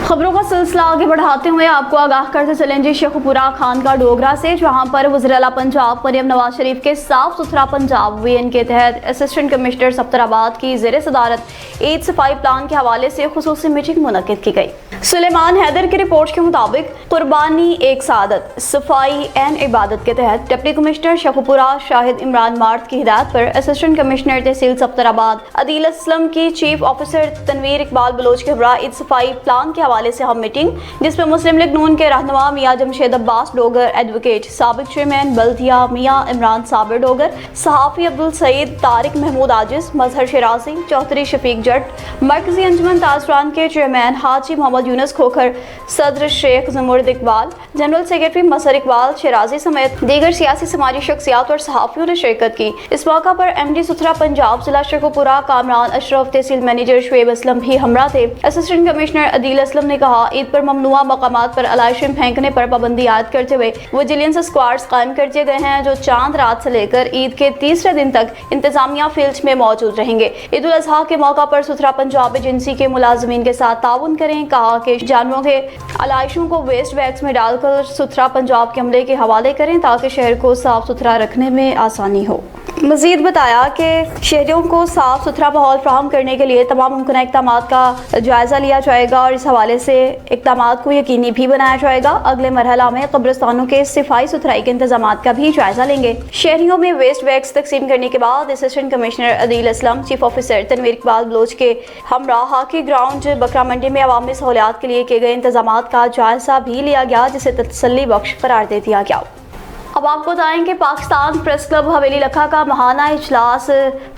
खबरों का सिलसिला आगे बढ़ाते हुए आपको आगाह करते चलेंगे शेखुपुरा खान का डोगरा से, जहां पर वज़ीर-ए-आला पंजाब मरियम नवाज शरीफ के साफ सुथरा पंजाब वीएन के तहत असिस्टेंट कमिश्नर सफ्तराबाद की ज़ेर सदारत ईद सफाई प्लान के हवाले से खुसूसी मीटिंग मुनक्किद की गई। सुलेमान हैदर की रिपोर्ट के मुताबिक कुर्बानी एक सादत सफाई एन इबादत के तहत डिप्टी कमिश्नर शेखुपुरा शाहिद इमरान मार्द की हिदायत पर असिस्टेंट कमिश्नर तहसील सफ्तराबाद अदील असलम की चीफ ऑफिसर तनवीर इकबाल बलोच के हमरा ईद सफाई प्लान के हवाले से हम मीटिंग, जिसमें मुस्लिम लीग नून के रहनुमा मियां जमशेद अब्बास डोगर, एडवोकेट साबिक चेयरमैन बल्दिया मियां इमरान साबिर डोगर, सहाफ़ी अब्दुल सईद, तारिक महमूद आजिज, मजहर शिराजी, चौधरी शफीक जट, मरकजी अंजुमन ताजरान के चेयरमैन हाजी मोहम्मद यूनुस खोखर, सदर शेख जमुर्द इकबाल, जनरल सेक्रेटरी मसर इकबाल शिराजी समेत दीगर सियासी समाजी शख्सियात और सहाफ़ियों ने शिरकत की। इस मौका पर एमडी सुथरा पंजाब जिला शेखुपुरा कामरान अशरफ, तहसील मैनेजर शुएब असलम भी हमरा थे। असिस्टेंट कमिश्नर अदील असलम ने कहा, ईद पर ममनुआ मकामात पर अलाइशें फेंकने पर पाबंदी आयद करते हुए विजिलेंस स्क्वाड्स कायम कर दिए गए हैं, जो चांद रात से लेकर ईद के तीसरे दिन तक इंतजामिया फील्ड में मौजूद रहेंगे। ईद उल अजहा के मौका पर सुथरा पंजाब एजेंसी के मुलाजमीन के साथ ताउन करें। कहा कि जानवरों के अलाइशों को वेस्ट बैग्स में डालकर सुथरा पंजाब के अमले के हवाले करें ताकि शहर को साफ सुथरा रखने में आसानी हो। मजीद बताया कि शहरियों को साफ सुथरा माहौल फराहम करने के लिए तमाम मुमकिन इक़दामात का जायज़ा लिया जाएगा और इस हवाले से इक़दामात को यकीनी भी बनाया जाएगा। अगले मरहला में कब्रिस्तानों के सफाई सुथराई के इंतजामात का भी जायज़ा लेंगे। शहरियों में वेस्ट बैग्स तकसीम करने के बाद assistant commissioner Adeel Aslam, chief officer Tanveer Iqbal Baloch के हमरा हाकी ग्राउंड बकरा मंडी में अवामी सहूलियात के लिए किए गए इंतजामात का जायज़ा भी लिया गया, जिसे तसल्ली बख्श करार दे दिया गया। अब आपको बताएं कि पाकिस्तान प्रेस क्लब हवेली लखा का महाना इजलास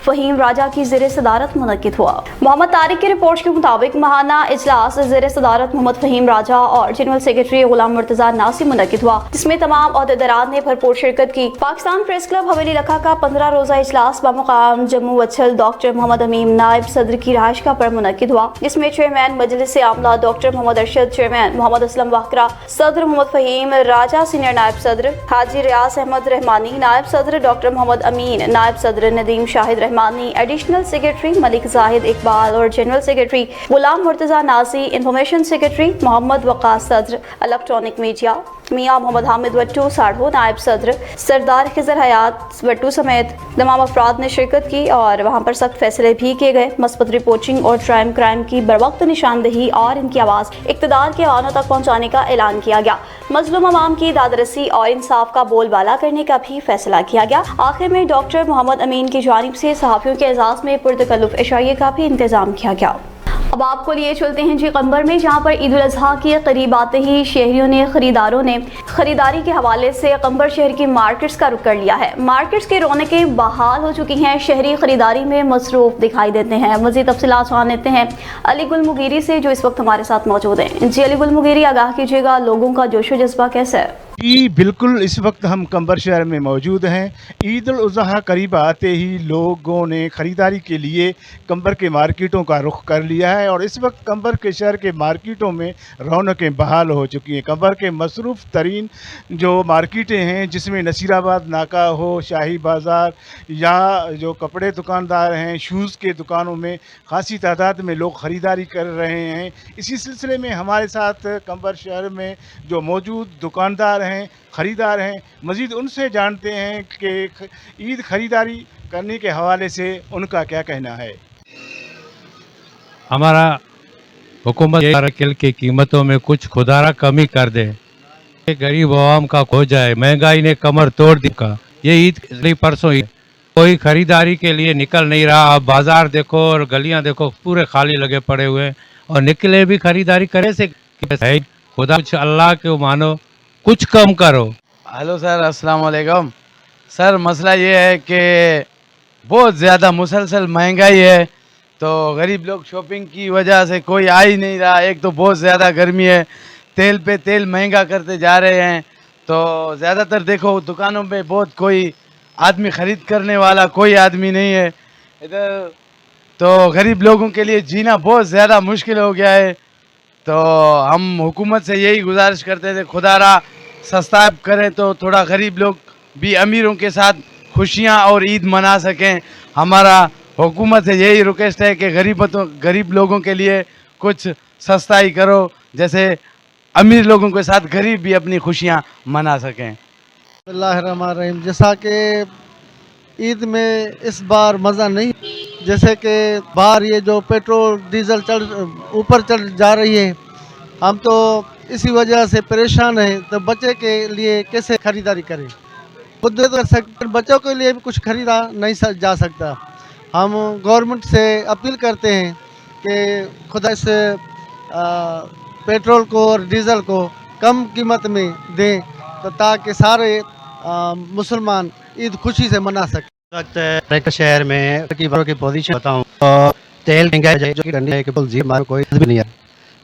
फ़हीम राजा की ज़ेर सदारत मुनक्किद हुआ। मोहम्मद तारिक की रिपोर्ट के मुताबिक महाना इजलास ज़ेर सदारत मोहम्मद फ़हीम राजा और जनरल सेक्रेटरी गुलाम मुर्तज़ा नासी मुनक्किद हुआ, जिसमें तमाम अहदेदारान ने भरपूर शिरकत की। पाकिस्तान प्रेस क्लब हवेली लखा का 15 रोज़ा इजलास बमुकाम जम्मू वच्छल डॉक्टर मोहम्मद अमीन नायब सदर की रहायशगाह पर मुनक्किद हुआ, जिसमें चेयरमैन मजलिस आमला डॉक्टर मोहम्मद अरशद, चेयरमैन मोहम्मद असलम वाकरा, सदर मोहम्मद फ़हीम राजा, सीनियर नायब सदर हाजी रियास अहमद रहमानी, नायब सदर डॉक्टर मोहम्मद अमीन, नायब सदर नदीम शाहिद रहमानी, एडिशनल सेक्रेटरी मलिक जाहिद इकबाल और जनरल सेक्रेटरी गुलाम मुर्तज़ा नासी, इंफॉर्मेशन सेक्रेटरी मोहम्मद वक़ास सदर, इलेक्ट्रॉनिक मीडिया मियां मोहम्मद हामिद वट्टू साढ़ो, नायब सदर सरदार खिजर हयात वट्टू समेत तमाम अफराद ने शिरकत की और वहाँ पर सख्त फैसले भी किए गए। मस्बत रिपोर्टिंग और क्राइम की बरवक्त निशानदही और इनकी आवाज़ इक़्तिदार के आनों तक पहुँचाने का ऐलान किया गया। मजलूम अवाम की दादरसी और इंसाफ का बोलबाला करने का भी फैसला किया गया। आखिर में डॉक्टर मोहम्मद अमीन की जानिब से सहाफ़ियों के एजाज़ में पुरतकल्लुफ़ इशाइये का भी इंतज़ाम किया गया। अब आपको लिए चलते हैं जी कंबर में, जहाँ पर ईद उल अजहा के करीब आते ही शहरियों ने खरीदारों ने खरीदारी के हवाले से कंबर शहर की मार्केट्स का रुख कर लिया है। मार्केट्स की रौनकें बहाल हो चुकी हैं, शहरी खरीदारी में मसरूफ दिखाई देते हैं। मज़ीद तफसीलात जान लेते हैं अली गुल मुगीरी से, जो इस वक्त हमारे साथ मौजूद हैं। जी अली गुल मुगीरी, आगाह कीजिएगा, लोगों का जोशो जज्बा कैसा है? जी बिल्कुल, इस वक्त हम कंबर शहर में मौजूद हैं। ईद उल अज़हा करीब आते ही लोगों ने ख़रीदारी के लिए कंबर के मार्केटों का रुख कर लिया है और इस वक्त कंबर के शहर के मार्केटों में रौनकें बहाल हो चुकी हैं। कंबर के मसरूफ़ तरीन जो मार्केटें हैं, जिसमें नसीराबाद नाका हो, शाही बाज़ार या जो कपड़े दुकानदार हैं, शूज़ के दुकानों में ख़ासी तादाद में लोग ख़रीदारी कर रहे हैं। इसी सिलसिले में हमारे साथ कंबर शहर में जो मौजूद दुकानदार खरीदार हैं, मज़ीद उनसे जानते हैं कि ईद खरीदारी करने के हवाले से उनका क्या कहना है। हमारा हुकूमत किल की कीमतों में कुछ खुदारा कमी कर दे, गरीब आवाम का खो जाए, महंगाई ने कमर तोड़ दी का। ये ईद परसों ही कोई खरीदारी के लिए निकल नहीं रहा। आप बाजार देखो और गलियां देखो, पूरे खाली लगे पड़े हुए और निकले भी खरीदारी करे से खुदा कुछ अल्लाह को मानो, कुछ कम करो। हेलो सर, अस्सलाम वालेकुम सर। मसला ये है कि बहुत ज़्यादा मुसलसल महंगाई है, तो गरीब लोग शॉपिंग की वजह से कोई आ ही नहीं रहा। एक तो बहुत ज़्यादा गर्मी है, तेल पे तेल महंगा करते जा रहे हैं, तो ज़्यादातर देखो दुकानों पे बहुत कोई आदमी ख़रीद करने वाला कोई आदमी नहीं है इधर। तो गरीब लोगों के लिए जीना बहुत ज़्यादा मुश्किल हो गया है। तो हम हुकूमत से यही गुजारिश करते थे, खुदारा सस्ता करे तो थोड़ा गरीब लोग भी अमीरों के साथ खुशियाँ और ईद मना सकें। हमारा हुकूमत से यही रिक्वेस्ट है कि गरीब लोगों के लिए कुछ सस्ताई करो جیسے امیر لوگوں کے ساتھ غریب بھی اپنی خوشیاں منا سکیں. بسم اللہ الرحمن الرحیم. جیسا کہ عید میں اس بار مزہ نہیں، جیسے کہ باہر یہ جو پیٹرول ڈیزل اوپر چڑھ جا رہی ہے، ہم تو اسی وجہ سے پریشان ہیں. تو بچے کے لیے کیسے خریداری کریں؟ خود کر سکتے، بچوں کے لیے بھی کچھ خریدا نہیں جا سکتا. ہم گورنمنٹ سے اپیل کرتے ہیں کہ خدا سے پیٹرول کو اور ڈیزل کو کم قیمت میں دیں تو تاکہ سارے مسلمان عید خوشی سے منا سکیں. وقت ریکٹ شہر میں کی پوزیشن بتاؤں تو تیل مہنگا ہے جو کہ کرنے ہے کہ مارو کوئی بھی نہیں ہے.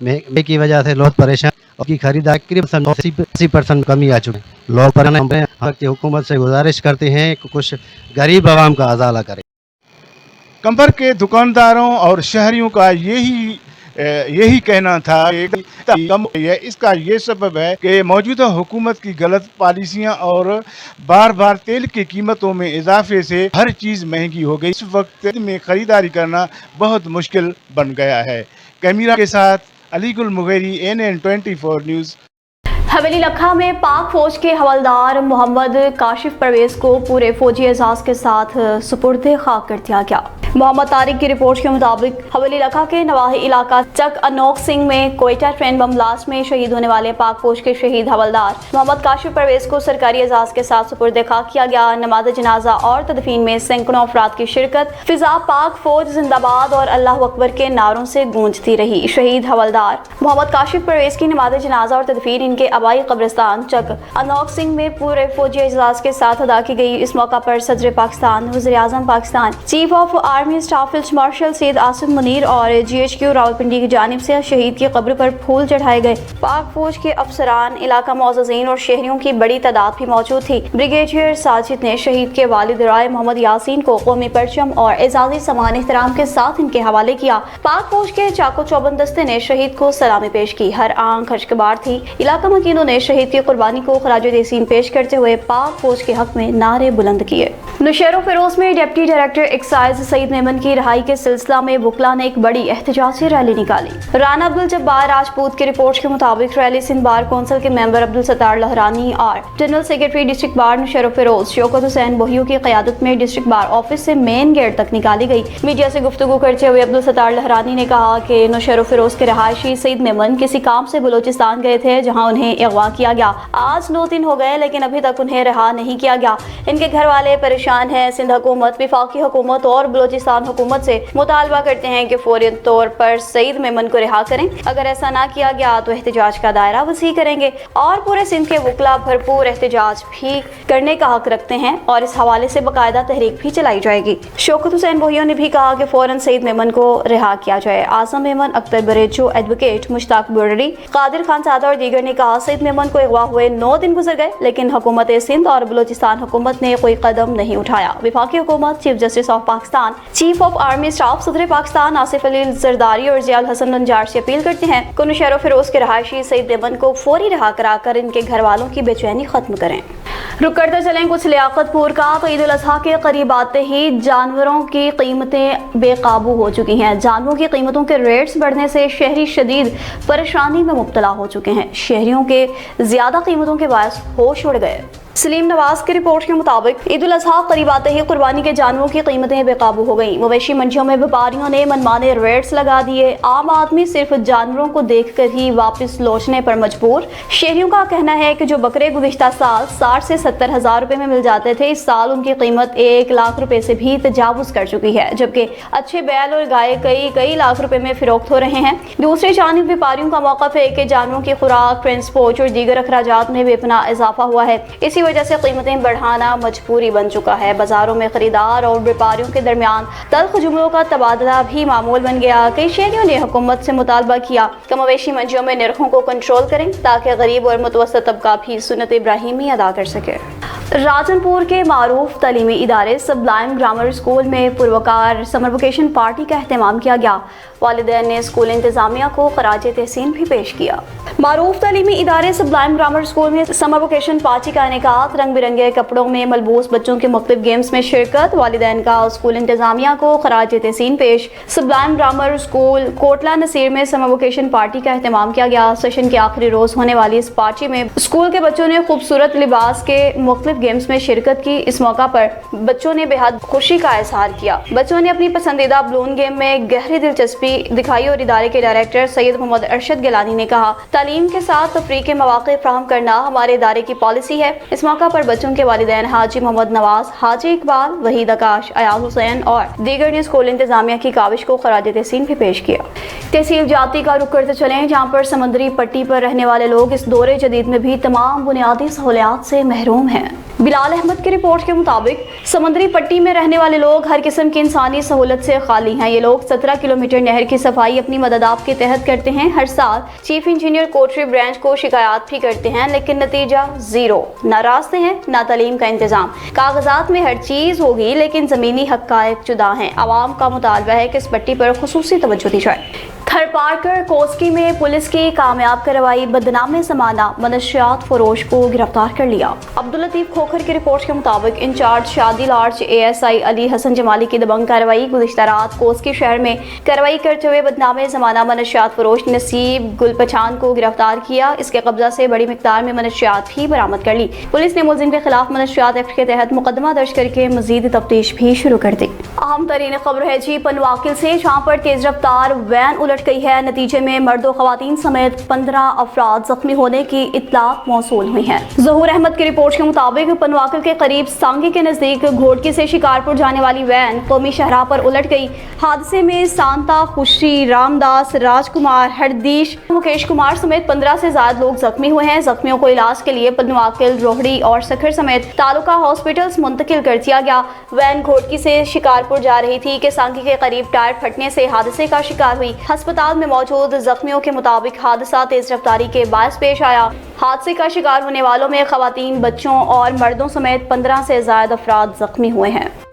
مہنگائی کی وجہ سے لوگ پریشان، اور کی خریداری تقریباً 80% کمی آ چکے ہیں. لوگ پریشان ہیں. کی حکومت سے گزارش کرتے ہیں کہ کچھ غریب عوام کا ازالہ کرے. کمبر کے دکانداروں اور شہریوں کا یہی کہنا تھا کہ کم ہوئی ہے. اس کا یہ سبب ہے کہ موجودہ حکومت کی غلط پالیسیاں اور بار بار تیل کی قیمتوں میں اضافے سے ہر چیز مہنگی ہو گئی. اس وقت میں خریداری کرنا بہت مشکل بن گیا ہے. کیمرہ کے ساتھ علی گل مغیری، NN24 نیوز. حویلی لکھا میں پاک فوج کے حوالدار محمد کاشف پرویز کو پورے فوجی اعزاز کے ساتھ سپرد خاک کر دیا گیا. محمد طارق کی رپورٹ کے مطابق حویلی لکھا کے نواحی علاقہ چک انوکھ سنگھ میں کوئٹہ ٹرین بم بلاسٹ میں شہید ہونے والے پاک فوج کے شہید حوالدار محمد کاشف پرویز کو سرکاری اعزاز کے ساتھ سپرد خاک کیا گیا. نماز جنازہ اور تدفین میں سینکڑوں افراد کی شرکت. فضا پاک فوج زندہ باد اور اللہ اکبر کے نعروں سے گونجتی رہی. شہید حوالدار محمد کاشف پرویز کی نماز جنازہ اور تدفین ان کے آبائی قبرستان چک انوکھ سنگھ میں پورے فوجی اعزاز کے ساتھ ادا کی گئی. اس موقع پر صدر پاکستان، وزیر اعظم Pakistan, chief of army staff field marshal Syed Asif Munir اور GHQ راولپنڈی کی جانب سے شہید کی قبر پر پھول چڑھائے گئے. پاک فوج کے افسران، علاقہ معززین اور شہریوں کی بڑی تعداد بھی موجود تھی. بریگیڈیئر ساجد نے شہید کے والد رائے محمد یاسین کو قومی پرچم اور اعزازی سامان احترام کے ساتھ ان کے حوالے کیا. پاک فوج کے چاقو چوبند دستے نے شہید کو سلامی پیش کی. ہر آنکھ اشکبار تھی. علاقہ مکینوں نے شہید کی قربانی کو خراج تحسین پیش کرتے ہوئے پاک فوج کے حق میں نعرے بلند کیے. نوشہر و فیروز میں ڈپٹی ڈائریکٹر ایکسائز سعید میمن کی رہائی کے سلسلہ میں وکلاء نے ایک بڑی احتجاجی ریلی نکالی. رانا عبدالجبار راجپوت کی رپورٹ کے مطابق ریلی سندھ بار کونسل کے ممبر عبدالستار لہرانی اور جنرل سیکرٹری ڈسٹرکٹ بار نوشہر و فیروز شوکت حسین بوہیو کی قیادت میں ڈسٹرکٹ بار آفس سے مین گیٹ تک نکالی گئی. میڈیا سے گفتگو کرتے ہوئے عبدالستار لہرانی نے کہا کہ نوشہر و فیروز کے رہائشی سعید میمن کسی کام سے بلوچستان گئے تھے جہاں انہیں اغوا کیا گیا. آج 9 دن ہو گئے لیکن ابھی تک انہیں رہا نہیں کیا گیا. ان کے گھر والے پریشان ہیں. سندھ حکومت، وفاقی حکومت اور بلوچستان حکومت سے مطالبہ کرتے ہیں کہ فوری طور پر سعید میمن کو رہا کریں. اگر ایسا نہ کیا گیا تو احتجاج کا دائرہ وسیع کریں گے اور پورے سندھ کے وکلاء بھرپور احتجاج بھی کرنے کا حق رکھتے ہیں اور اس حوالے سے باقاعدہ تحریک بھی چلائی جائے گی. شوکت حسین بوہیو نے بھی کہا کہ فوراً سعید میمن کو رہا کیا جائے. اعظم میمن، اختر بریچو، ایڈوکیٹ مشتاق بورری، قادر خان سادہ اور دیگر نے کہا سعید میمن کو اغوا ہوئے 9 دن گزر گئے لیکن حکومت سندھ اور بلوچستان حکومت نے کوئی قدم نہیں اٹھایا. وفاقی حکومت، chief justice of Pakistan, chief of army staff, صدر پاکستان آصف علی زرداری اور ضیاء الحسن ننجار سے اپیل کرتے ہیں کہ نوشہر و فیروز کے رہائشی سعید میمن کو فوری رہا کرا کر ان کے گھر والوں کی بے چینی ختم کریں. رک کرتے چلیں کچھ لیاقت پور کا. تو عید الاضحیٰ کے قریب آتے ہی جانوروں کی قیمتیں بے قابو ہو چکی ہیں. جانوروں کی قیمتوں کے ریٹس بڑھنے سے شہری شدید پریشانی میں مبتلا ہو چکے ہیں. شہریوں کے زیادہ قیمتوں کے باعث ہوش اڑ گئے. سلیم نواز کی رپورٹ کے مطابق عید الاضحیٰ قریب آتے ہی قربانی کے جانوروں کی قیمتیں بے قابو ہو گئیں. مویشی منڈیوں میں ویپاریوں نے منمانے ریٹس لگا دیے. عام آدمی صرف جانوروں کو دیکھ کر ہی واپس لوٹنے پر مجبور. شہریوں کا کہنا ہے کہ جو بکرے گزشتہ سال 60 سے 70 ہزار روپے میں مل جاتے تھے اس سال ان کی قیمت 1 لاکھ روپے سے بھی تجاوز کر چکی ہے، جبکہ اچھے بیل اور گائے کئی لاکھ روپے میں فروخت ہو رہے ہیں. دوسری جانب ویپاریوں کا موقف ہے کہ جانوروں کی خوراک، ٹرانسپورٹ اور دیگر اخراجات میں بے پناہ اضافہ ہوا ہے. اسی وجہ سے قیمتیں بڑھانا مجبوری بن چکا ہے. بازاروں میں خریدار اور ویپاریوں کے درمیان تلخ جملوں کا تبادلہ بھی معمول بن گیا. کئی شہریوں نے حکومت سے مطالبہ کیا کہ مویشی منڈیوں میں نرخوں کو کنٹرول کریں تاکہ غریب اور متوسط طبقہ بھی سنت ابراہیمی ادا کر سکے. راجن پور کے معروف تعلیمی ادارے سبلائم گرامر اسکول میں پروکار سمر ویکیشن پارٹی کا اہتمام کیا گیا. वालिदैन ने स्कूल इंतजामिया को खराज तहसीन भी पेश किया। मारूफ तालीमी इदारे सबलाइम ग्रामर स्कूल में समर वेकेशन पार्टी का इनेकाद, रंग बिरंगे कपड़ों में मलबूस बच्चों के मुख्तलिफ गेम्स में शिरकत, वालिदैन का स्कूल इंतजामिया को खराज तहसीन पेश। Sublime grammar school Kotla Naseer में समर वेकेशन पार्टी का एहतमाम किया गया। सेशन के आखिरी रोज होने वाली इस पार्टी में स्कूल के बच्चों ने खूबसूरत लिबास के मुख्तलिफ गेम्स में शिरकत की। इस मौका पर बच्चों ने बेहद खुशी का इजहार किया। बच्चों ने अपनी पसंदीदा बलून गेम में गहरी दिलचस्पी दिखाई और इदारे के डायरेक्टर सैयद मोहम्मद अरशद गिलानी ने कहा, तालीम के साथ तफरीह के मौके फराहम करना हमारे इदारे की पॉलिसी है। इस मौका पर बच्चों के वालिदैन हाजी मोहम्मद नवाज, हाजी इकबाल, वहीद आकाश, अयाज हुसैन और दीगर ने स्कूल इंतजामिया की काविश को खराज तहसीन भी पेश किया। तहसील जाती का रुख करते चलें, जहाँ पर समंदरी पट्टी पर रहने वाले लोग इस दौरे जदीद में भी तमाम बुनियादी सहूलियात से महरूम हैं। बिलाल अहमद की रिपोर्ट के मुताबिक समंदरी पट्टी में रहने वाले लोग हर किस्म की इंसानी सहूलत से खाली हैं। ये लोग 17 किलोमीटर नहर की सफाई अपनी मददाब के तहत करते हैं। हर साल चीफ इंजीनियर कोटरी ब्रांच को शिकायत भी करते हैं, लेकिन नतीजा जीरो। ना रास्ते हैं, ना तालीम का इंतजाम। कागजात में हर चीज होगी, लेकिन जमीनी हक़ाइक़ जुदा हैं। आवाम का मुतालबा है कि इस पट्टी पर खुसूसी तवज्जो दी जाए। थर पार्कर कोस्की में पुलिस की कामयाब कार्रवाई, बदनाम ज़माना मनशियात फरोश को गिरफ्तार कर लिया। अब्दुल लतीफ खोखर की रिपोर्ट के मुताबिक इंचार्ज शादी लार्ज ASI अली हसन जमाली की दबंग कार्रवाई गुज़िश्ता रात कोस्की शहर में कार्रवाई करते हुए बदनाम ज़माना मनशियात फरोश नसीब गुलपचान को गिरफ्तार किया। इसके कब्जा से बड़ी मिकदार में मनशियात भी बरामद कर ली। पुलिस ने मुलजिम के खिलाफ मनशियात एक्ट के तहत मुकदमा दर्ज करके मजीद तफ्तीश भी शुरू कर दी। अहम तरीन खबर है जी पनवाकिल से, जहाँ पर तेज रफ्तार वैन उलट गई है। नतीजे में मर्दों खवातीन समेत 15 अफराद जख्मी होने की इत्तलात मौसूल हुई है। ज़हूर अहमद की रिपोर्ट के मुताबिक पनवाकिल के करीब सांगी के नजदीक घोड़की से शिकारपुर जाने वाली वैन कौमी शाहराह पर उलट गई। हादसे में सांता, खुशी, रामदास, राजकुमार, हरदीश, मुकेश कुमार समेत 15 से ज्यादा लोग जख्मी हुए हैं। जख्मियों को इलाज के लिए पनवाकिल, रोहड़ी और सखर समेत तालुका हॉस्पिटल्स मुंतकिल कर दिया गया। वैन घोड़की से शिकारपुर जा रही थी कि सांगी के करीब टायर फटने से हादसे का शिकार हुई। अस्पताल में मौजूद जख्मियों के मुताबिक हादसा तेज रफ्तारी के बायस पेश आया। हादसे का शिकार होने वालों में खवातीन, बच्चों और मर्दों समेत 15 से ज्यादा अफराद जख्मी हुए हैं।